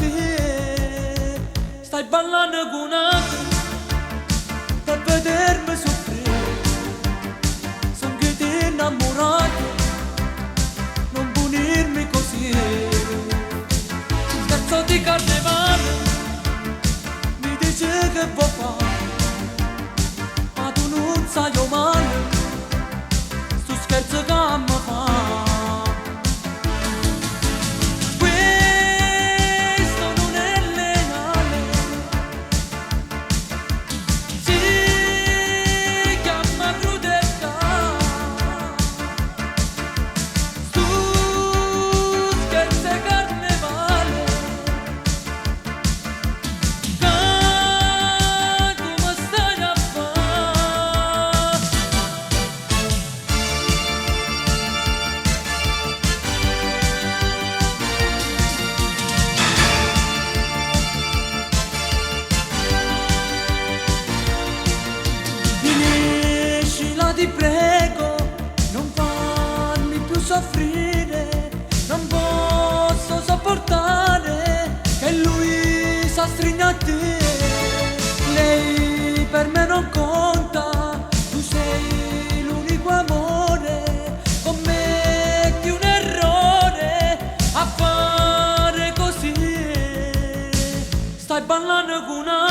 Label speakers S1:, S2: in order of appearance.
S1: te. Stai ballando con altri per vedermi soffrire. Son che ti innamorato, non punirmi così. Scherzo di carnevale, mi dice che vuoi fare, ma tu non sai io male, sto scherzo che mi fa. Questo non è legale, si chiama crudeltà. Tu scherzi è carnevale, che tu mi stai a fare. Finiscila ti prego, non farmi più soffrire, non posso sopportare che lui si stringe a te. Lei per me non conta, tu sei l'unico amore, commetti un errore a fare così. Stai ballando con una